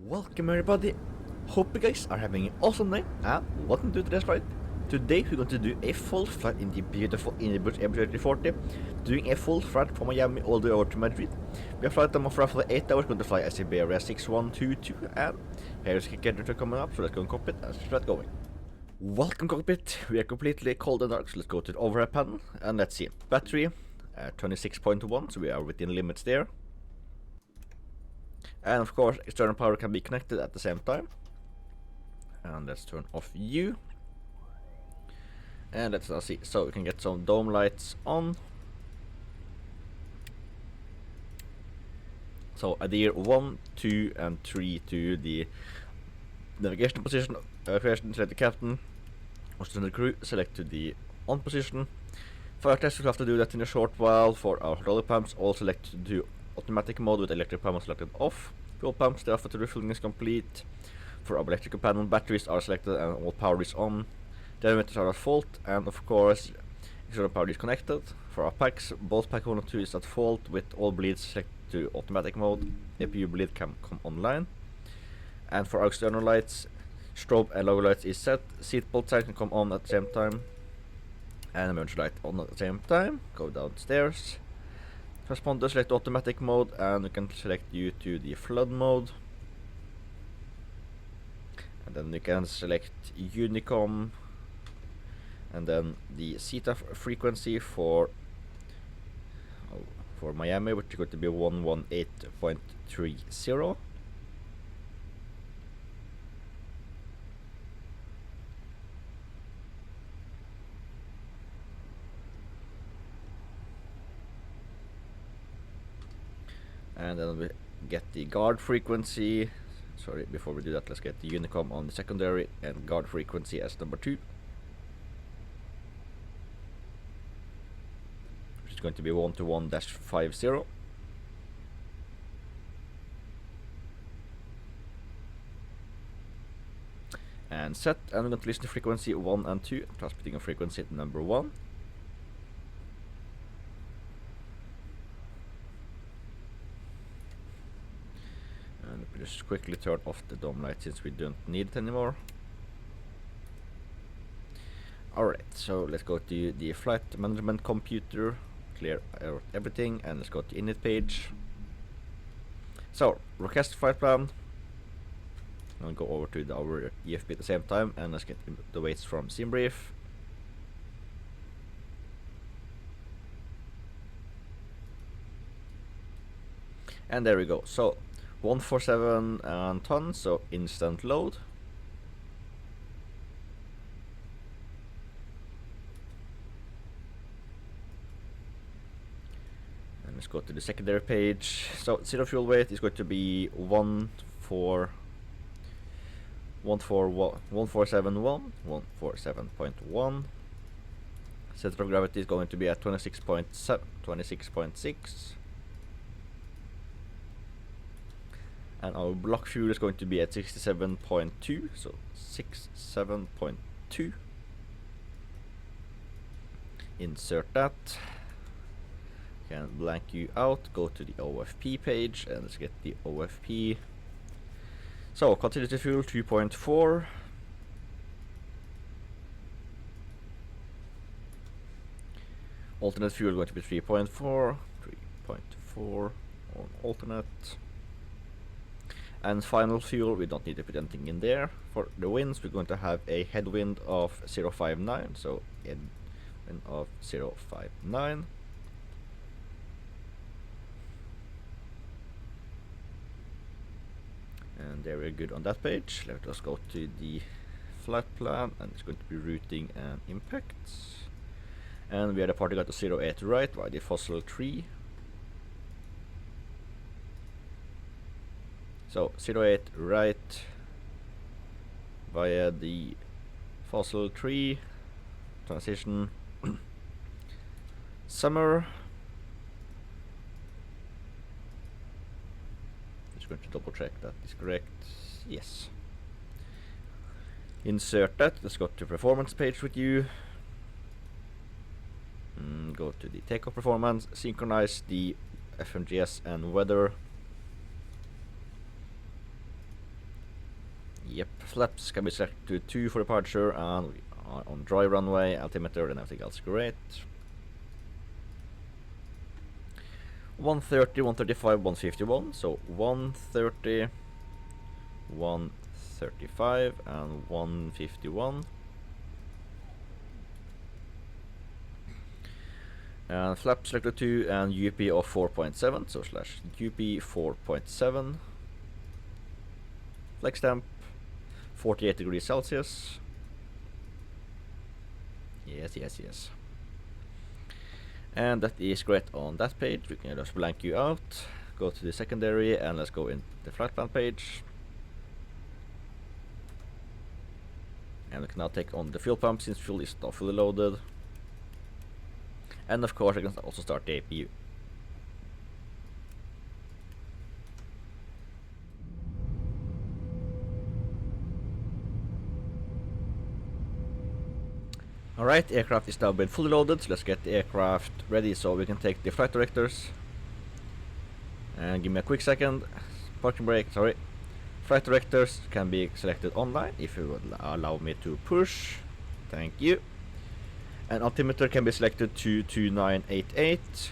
Welcome everybody, hope you guys are having an awesome day and welcome to today's flight. Today we're going to do a full flight in the beautiful INIbuilds A340, doing a full flight from Miami all the way over to Madrid. We have flight time of roughly 8 hours, going to fly Iberia 6122, and here's the schedule coming up, so let's go and cockpit and start going. Welcome cockpit, we are completely cold and dark, so let's go to the overhead panel and let's see. Battery 26.1, so we are within limits there. And of course external power can be connected at the same time. And let's turn off U. And let's now see, so we can get some dome lights on. So adhere 1, 2 and 3 to the navigation position. Select the captain, also the crew, select to the on position. For our test we'll have to do that in a short while. For our hydraulic pumps, all select to do automatic mode with electric pump selected off. Fuel pumps, the after refueling is complete. For our electrical panel, batteries are selected and all power is on. The elevators are at fault, and of course external power is connected. For our packs, both pack 1 and 2 is at fault with all bleeds selected to automatic mode. APU bleed can come online. And for our external lights, strobe and logo lights is set. Seatbelt sign can come on at the same time. And emergency light on at the same time. Go downstairs. Transponder, select automatic mode, and you can select you to the flood mode. And then you can select Unicom, and then the zeta frequency for Miami, which is going to be 118.30. And then we get the guard frequency. Sorry, before we do that, let's get the Unicom on the secondary and guard frequency as number 2. Which is going to be 121-50. And set, and we're going to listen to frequency 1 and 2, transmitting on frequency number 1. And we just quickly turn off the dome light since we don't need it anymore. Alright, so let's go to the flight management computer, clear out everything, and let's go to init page. So, request flight plan. I'll go over to our EFP at the same time, and let's get the weights from SimBrief. And there we go. So 147 tons, so instant load. And let's go to the secondary page. So zero fuel weight is going to be 1471. Center of gravity is going to be at 26.6. And our block fuel is going to be at 67.2, so 67.2. Insert that. Can blank you out, go to the OFP page, and let's get the OFP. So, continuity fuel 2.4. Alternate fuel going to be 3.4. 3.4 on alternate. And final fuel, we don't need to put anything in there. For the winds, we're going to have a headwind of 0.59, so headwind of 0.59. And there we're good on that page. Let us go to the flight plan, and it's going to be routing and impacts. And we are departing at the 08 right by the fossil 3. So 08 right via the fossil 3 transition summer. Just going to double check that is correct. Yes. Insert that. Let's go to performance page with you. Go to the takeoff performance, synchronize the FMGS and weather. Yep, flaps can be selected to 2 for departure, and we are on dry runway, altimeter, and everything else great. 130, 135, 151, so 130, 135, and 151. And flap selector 2 and UP of 4.7, so slash UP 4.7. Flex temp 48 degrees Celsius. Yes. And that is great on that page. We can just blank you out, go to the secondary, and let's go in the flight plan page. And we can now take on the fuel pump since fuel is not fully loaded. And of course I can also start the APU. Alright, aircraft is now been fully loaded, so let's get the aircraft ready so we can take the flight directors. And give me a quick second. Parking brake, sorry. Flight directors can be selected online if you would allow me to push. Thank you. And altimeter can be selected to 2988.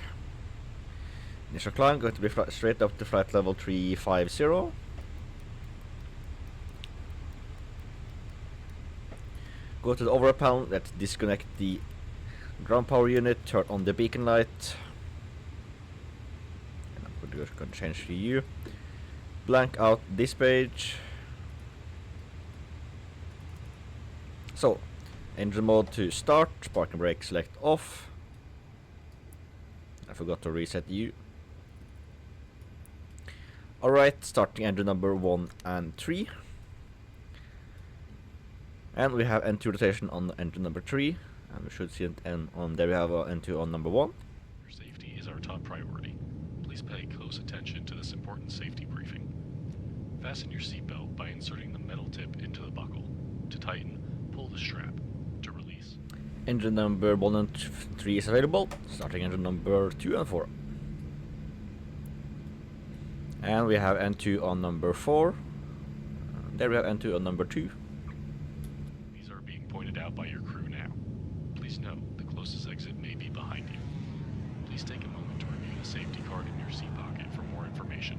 Initial climb going to be straight up to flight level 350. Go to the override panel, let's disconnect the ground power unit, turn on the beacon light. And I'm going to change to you. Blank out this page. So, engine mode to start, parking brake select off. I forgot to reset you. Alright, starting engine number 1 and 3. And we have N2 rotation on engine number 3. And we should see an N on there we have N2 on number 1. Your safety is our top priority. Please pay close attention to this important safety briefing. Fasten your seatbelt by inserting the metal tip into the buckle. To tighten, pull the strap. To release. Engine number 1 and 3 is available. Starting engine number 2 and 4. And we have N2 on number 4. There we have N2 on number 2. These are being pointed out by your crew now. Please note, the closest exit may be behind you. Please take a moment to review the safety card in your seat pocket for more information.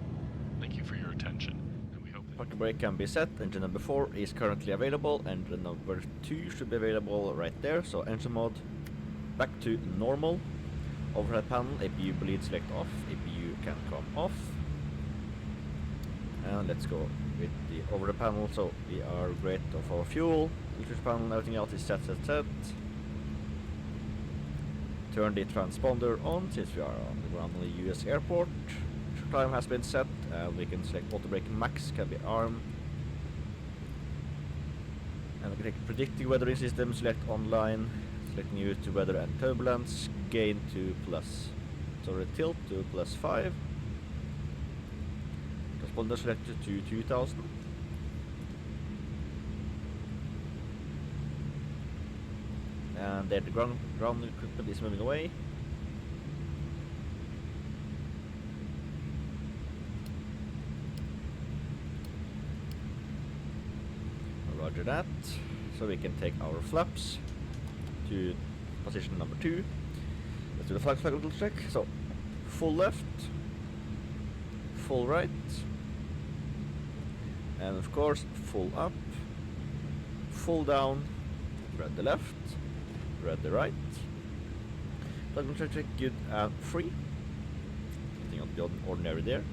Thank you for your attention, and we hope that Parking brake can be set. Engine number 4 is currently available. Engine number 2 should be available right there. So engine mode back to normal. Overhead panel, APU bleed select off. APU can come off. And let's go with the overhead panel. So we are great of our fuel. Electric panel, everything else is set. Turn the transponder on since we are on the ground on the US airport. Time has been set. We can select auto brake max, can be arm. And we can take predicting weathering system, select online, select new to weather and turbulence, gain to plus, sorry, tilt to +5. Transponder selected to 2000. And there the ground equipment is moving away. Roger that. So we can take our flaps to position number 2. Let's do the flag little check. So full left, full right, and of course full up, full down, red the left, red the right. Flag check, good and free. Nothing on the ordinary there.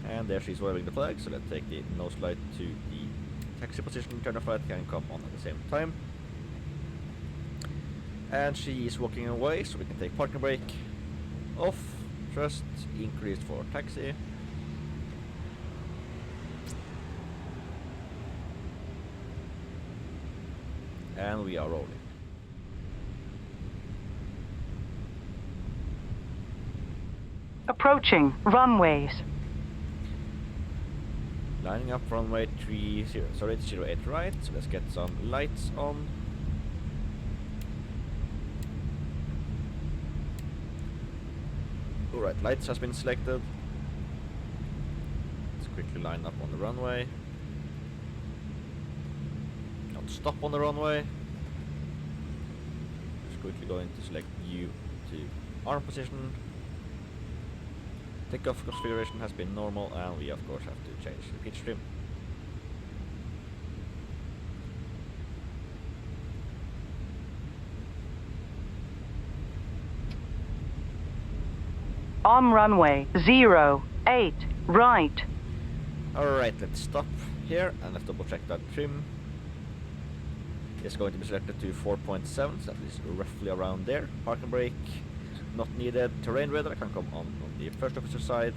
And there she's waving the flag, so let's take the nose light to the taxi position, turn off light can come on at the same time. And she is walking away, so we can take parking brake off, thrust increased for taxi. And we are rolling. Approaching runways. Lining up runway 30, sorry, it's 08 right, so let's get some lights on. Alright, lights has been selected. Let's quickly line up on the runway. don't stop on the runway. Just quickly going to select U to arm position. Takeoff configuration has been normal, and we of course have to change the pitch trim. On runway 08, right. Alright, let's stop here and let's double check that trim. It's going to be selected to 4.7, so that is roughly around there. Parking brake, not needed. Terrain radar can come on the first officer side.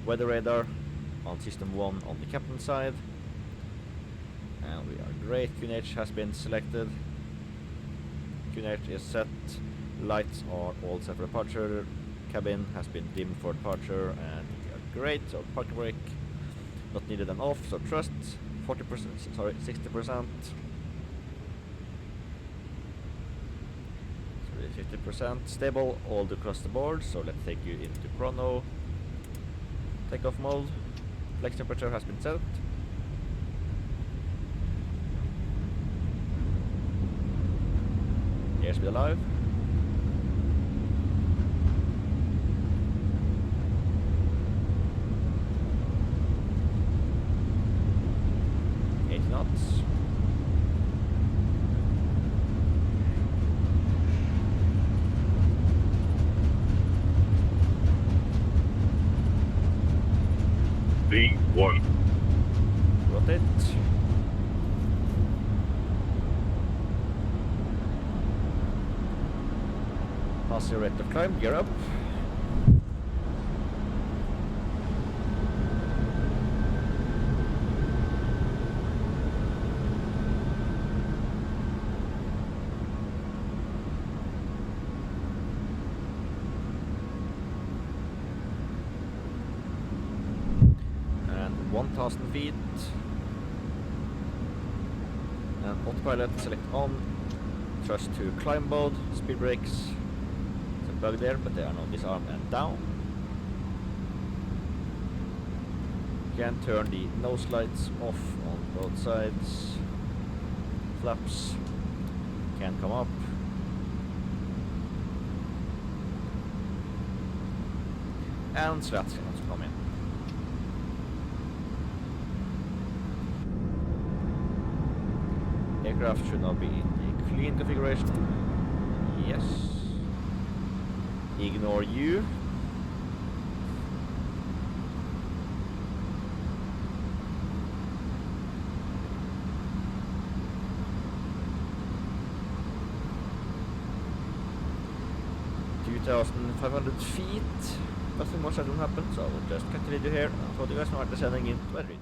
Weather radar on system 1 on the captain side. And we are great. QNH has been selected. QNH is set. Lights are all set for departure. Cabin has been dimmed for departure, and we are great. So parking brake not needed and off. So thrust 40%, sorry, 60%. 50% stable all across the board. So let's take you into chrono. Takeoff mode. Flex temperature has been set. Airspeed alive. Knots. V1. Rotate. Pass your rate of climb, gear up. And 1,000 feet. And autopilot, select on. Thrust to climb mode, speed brakes. It's a bug there, but they are now disarmed and down. Can turn the nose lights off on both sides. Flaps can come up. And slats can also come in. Aircraft should now be in the clean configuration. Yes. Ignore you. (2,500 feet). Nothing more sudden happen, so I will just cut the video here and thought you guys know descending into Madrid.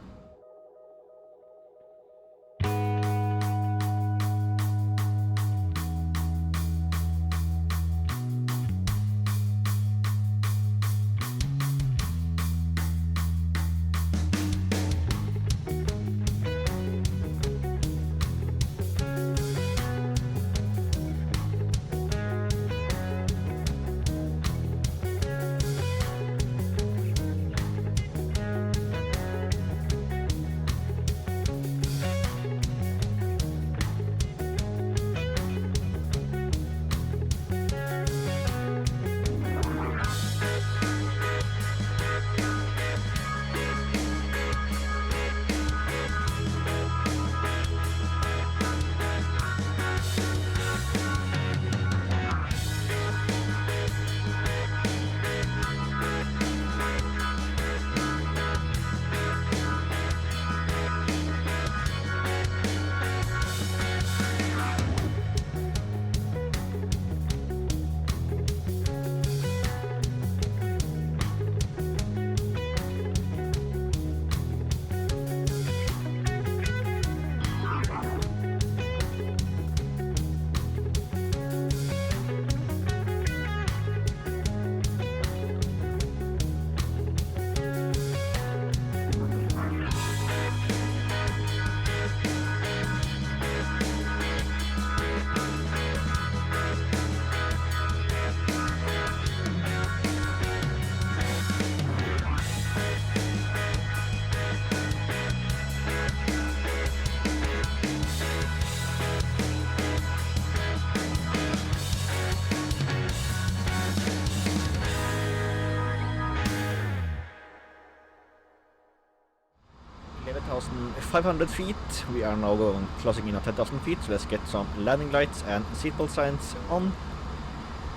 11,500 feet. We are now closing in on 10,000 feet, so let's get some landing lights and seatbelt signs on.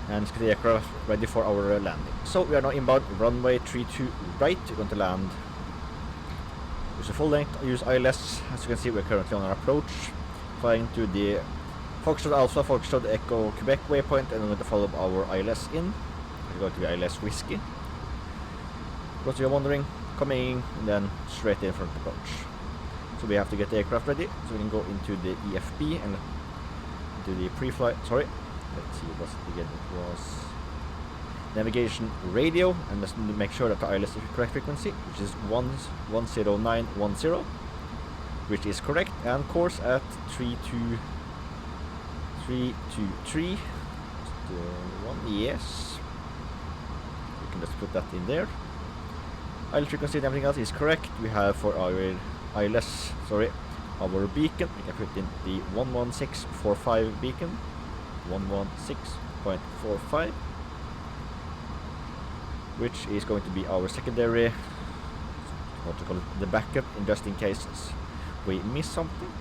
And let's get the aircraft ready for our landing. So we are now inbound runway 32 right. We're going to land. Use a full length, use ILS. As you can see, we're currently on our approach, flying to the Foxtrot Alpha, Foxtrot Echo Quebec waypoint, and we're going to follow our ILS in. We're going to be ILS Whiskey. Because you're wondering, coming in and then straight in front approach. So we have to get the aircraft ready, so we can go into the EFP and into the pre-flight. Sorry, let's see what again it was. Navigation radio, and let's make sure that the ILS is the correct frequency, which is 10910, which is correct, and course at 323. Yes, we can just put that in there. ILS frequency and everything else is correct. We have for our ILS, our beacon, we can put in the 11645 beacon, 116.45, which is going to be our secondary, what to call it, the backup, in just in case we miss something.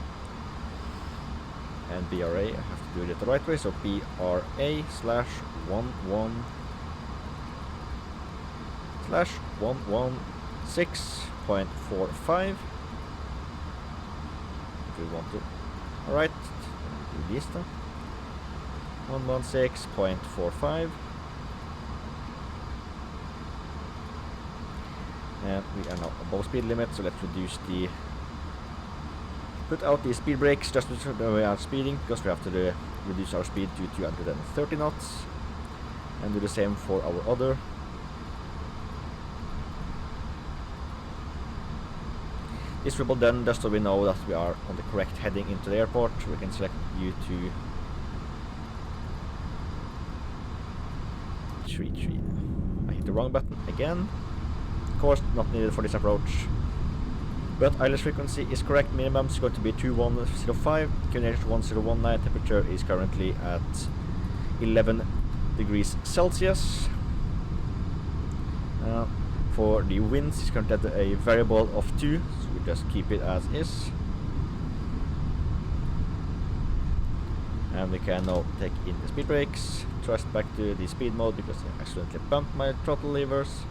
And BRA, I have to do it the right way, so BRA/11/116.45. If we want to. Alright, do this then. 116.45. And we are now above speed limit, so let's put out the speed brakes just so we are speeding, because we have to reduce our speed to 230 knots, and do the same for our other. This will then, just so we know that we are on the correct heading into the airport, we can select U2 33. I hit the wrong button again. Of course, not needed for this approach. But ILS frequency is correct. Minimum is going to be 2105. QNH 1019. Temperature is currently at 11 degrees Celsius. For the winds, it's currently at a variable of 2, so we just keep it as is. And we can now take in the speed brakes, thrust back to the speed mode because I accidentally bumped my throttle levers.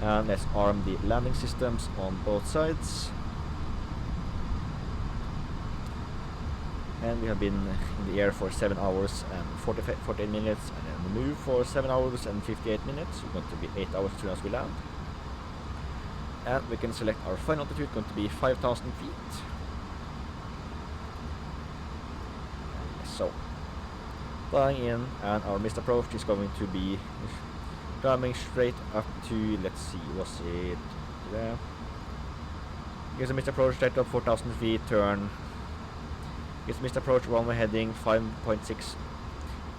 And let's arm the landing systems on both sides. And we have been in the air for 7 hours and 48 minutes, and then move for 7 hours and 58 minutes. It's going to be 8 hours as soon as we land. And we can select our final altitude, going to be 5,000 feet. So, flying in, and our missed approach is going to be climbing straight up to, let's see, was it there? Here's a missed approach straight up 4,000 feet, turn. Here's a missed approach runway heading 5.6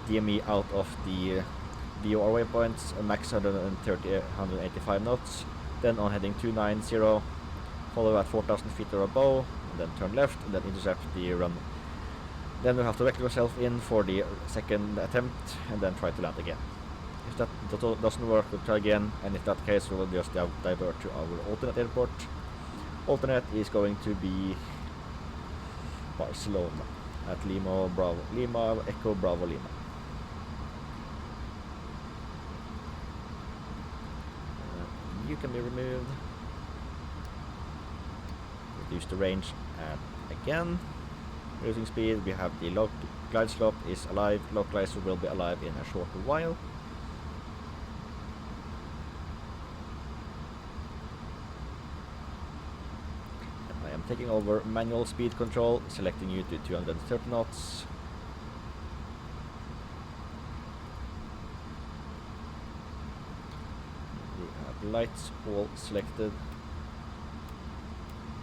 DME out of the VOR waypoints, a max 185 knots. Then on heading 290, follow at 4,000 feet or above, and then turn left, and then intercept the run. Then we have to vector yourself in for the second attempt, and then try to land again. If that doesn't work, we'll try again, and if that case, we will just divert to our alternate airport. Alternate is going to be Barcelona at Lima Echo Bravo Lima. You can be removed. Reduce the range again. Reducing speed, we have the glide slope is alive. Localizer will be alive in a short while. I am taking over manual speed control, selecting you to 230 knots. We have lights all selected.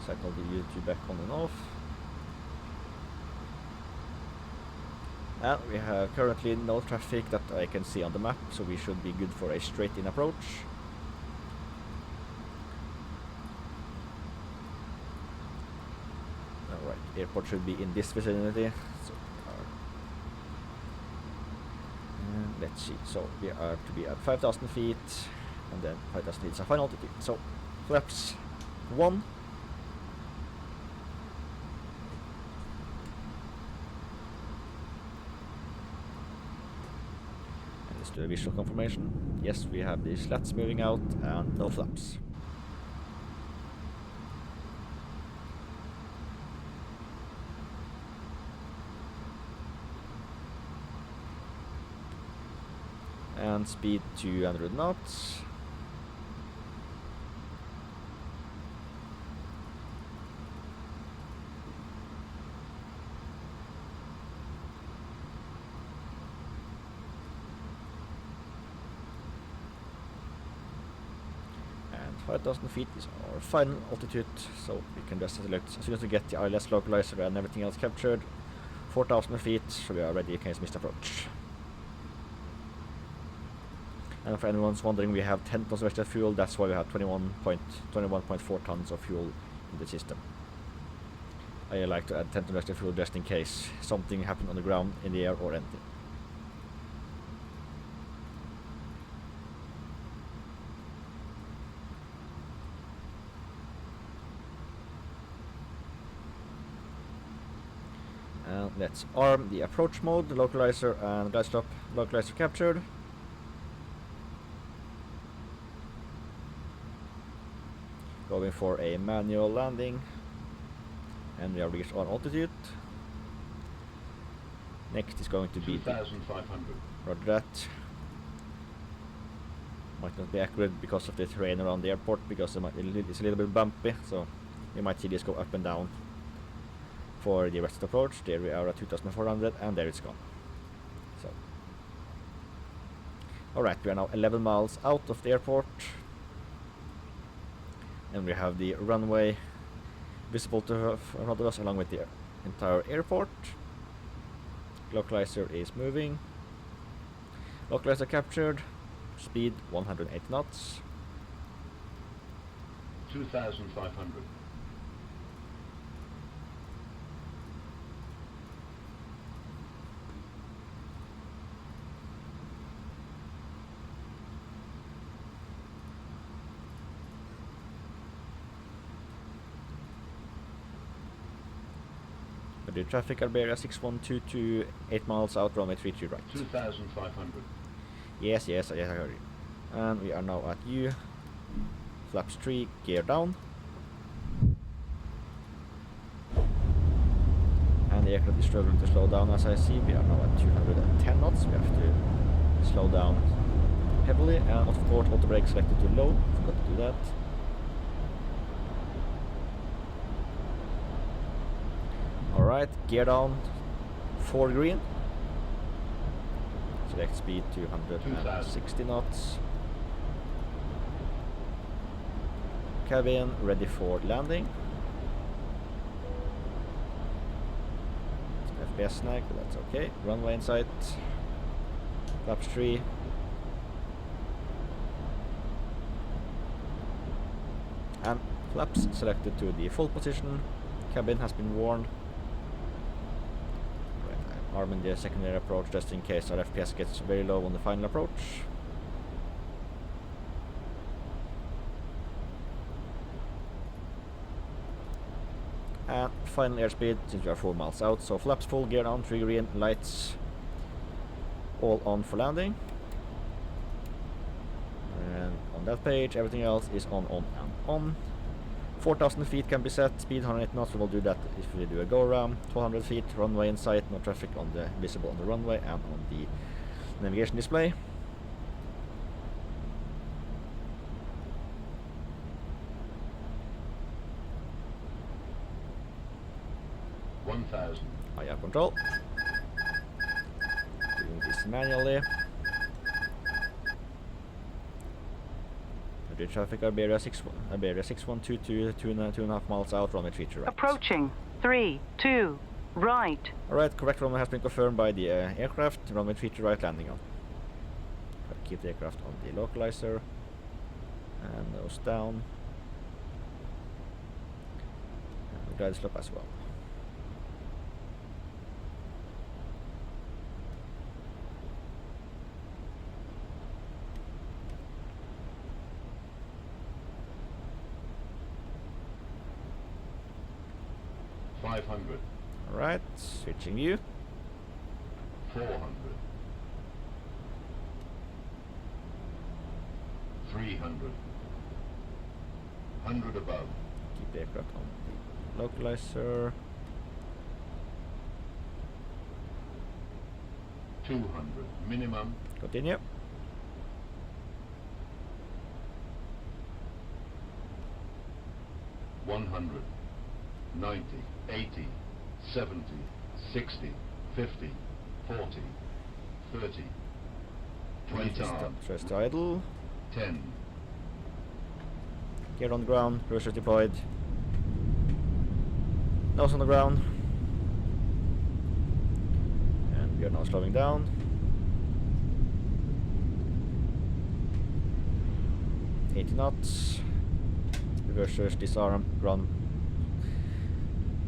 Cycle the U2 back on and off. And we have currently no traffic that I can see on the map, so we should be good for a straight-in approach. Alright, airport should be in this vicinity. So let's see, so we are to be at 5,000 feet, and then 5,000 feet is our final altitude. So flaps 1, to a visual confirmation. Yes, we have the slats moving out and no flaps. And speed 200 knots. And 5,000 feet is our final altitude, so we can just select as soon as we get the ILS localizer and everything else captured. 4,000 feet, so we are ready in case missed approach. And for anyone who's wondering, we have 10 tons of extra fuel, that's why we have 21.4 tons of fuel in the system. I like to add 10 tons of extra fuel just in case something happened on the ground, in the air or anything. And let's arm the approach mode, the localizer and glide stop. Localizer captured. Going for a manual landing, and we are reached on altitude. Next is going to be 2,500. Roger that. Might not be accurate because of the terrain around the airport, because it's a little bit bumpy, so you might see this go up and down. For the rest of the approach, there we are at 2,400, and there it's gone. So, alright, we are now 11 miles out of the airport. And we have the runway visible to front of us along with the entire airport. Localizer is moving. Localizer captured. Speed 108 knots. 2,500. Madrid traffic, Iberia 6122, 8 miles out, runway 33 right. 2,500. Yes, I heard you. And we are now at U. Flaps 3, gear down. And the aircraft is struggling to slow down as I see. We are now at 210 knots. We have to slow down heavily. And of course, auto brake selected to low. Forgot to do that. Alright, gear down 4 green. Select speed 260 knots. Cabin ready for landing. FPS snag, but that's okay. Runway in sight. Flaps 3. And flaps selected to the full position. Cabin has been warned. Arming the secondary approach just in case our FPS gets very low on the final approach. And final airspeed, since we are 4 miles out, so flaps full, gear down, 3 green, lights all on for landing. And on that page, everything else is on, and on. 4,000 feet can be set, speed 108 knots, we will do that if we do a go-around. 200 feet, runway in sight, no traffic on the visible on the runway and on the navigation display. High up control. Doing this manually. Madrid traffic, Iberia 6122, 2.5 miles out, runway 33 right. Approaching 32 right. Alright, correct runway has been confirmed by the aircraft. Runway 33 right, landing on. Keep the aircraft on the localizer. And nose down. And glide slope as well. Alright, switching view. 400. 300. 100 above. Keep the aircraft on the localizer. 200 minimum. Continue. 100, 90, 80, 70, 60, 50, 40, 30, 20 arm, Thrust idle. 10, Gear on the ground. Cruiser deployed. Nose on the ground. And we are now slowing down. $80 knots. Reversers disarmed. Ground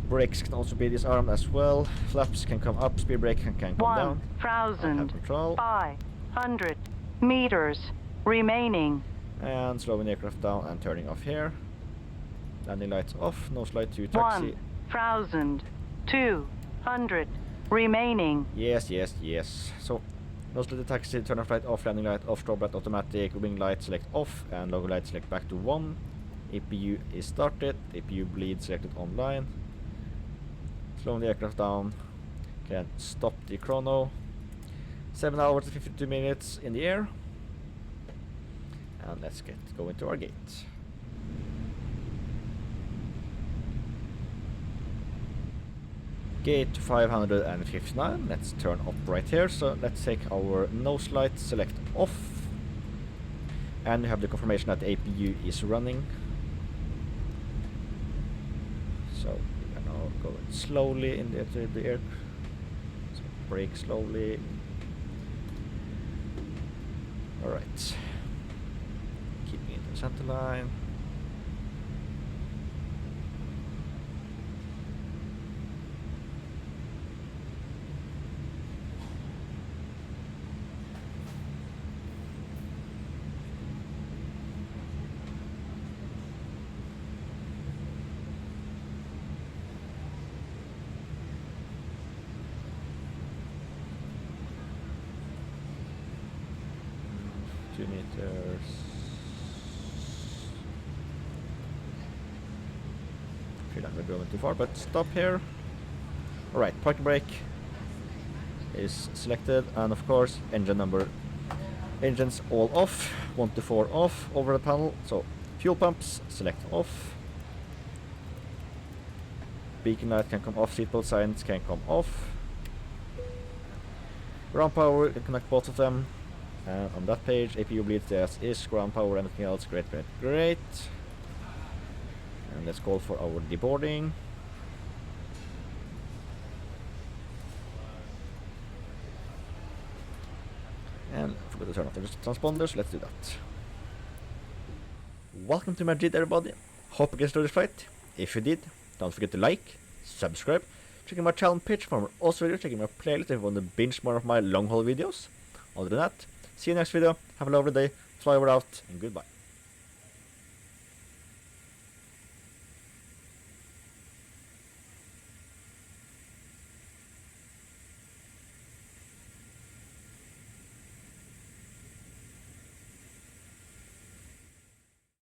brakes can also be disarmed as well. Flaps can come up. Speed brake can come down. I have control. 1,500 meters remaining. And slowing the aircraft down and turning off here. Landing lights off. Nose light to taxi. 1,200 remaining. Yes, yes, yes. So, nose light to taxi, turn off light off, landing light off, strobe light automatic, wing light select off, and logo light select back to 1. APU is started, APU bleed selected online. Slowing the aircraft down. Can stop the chrono. 7 hours and 52 minutes in the air. And let's go into our gate. Gate 559. Let's turn up right here. So let's take our nose light, select off. And we have the confirmation that the APU is running. So we are now going slowly in the air. So brake slowly. Alright. Keeping it in center line. Meters. Feel like we're going too far, but stop here. Alright, parking brake is selected, and of course engines all off, 1 to 4 off over the panel. So fuel pumps select off, beacon light can come off, seatbelt signs can come off, ground power, you can connect both of them. And on that page, APU bleeds as is, ground power, anything else, great. And let's call for our deboarding. And I forgot to turn off the transponders, let's do that. Welcome to Madrid, everybody. Hope you guys enjoyed this flight. If you did, don't forget to like, subscribe, check out my channel page for more awesome videos, check out my playlist if you want to binge more of my long haul videos. Other than that, see you next video, have a lovely day, fly over out, and goodbye.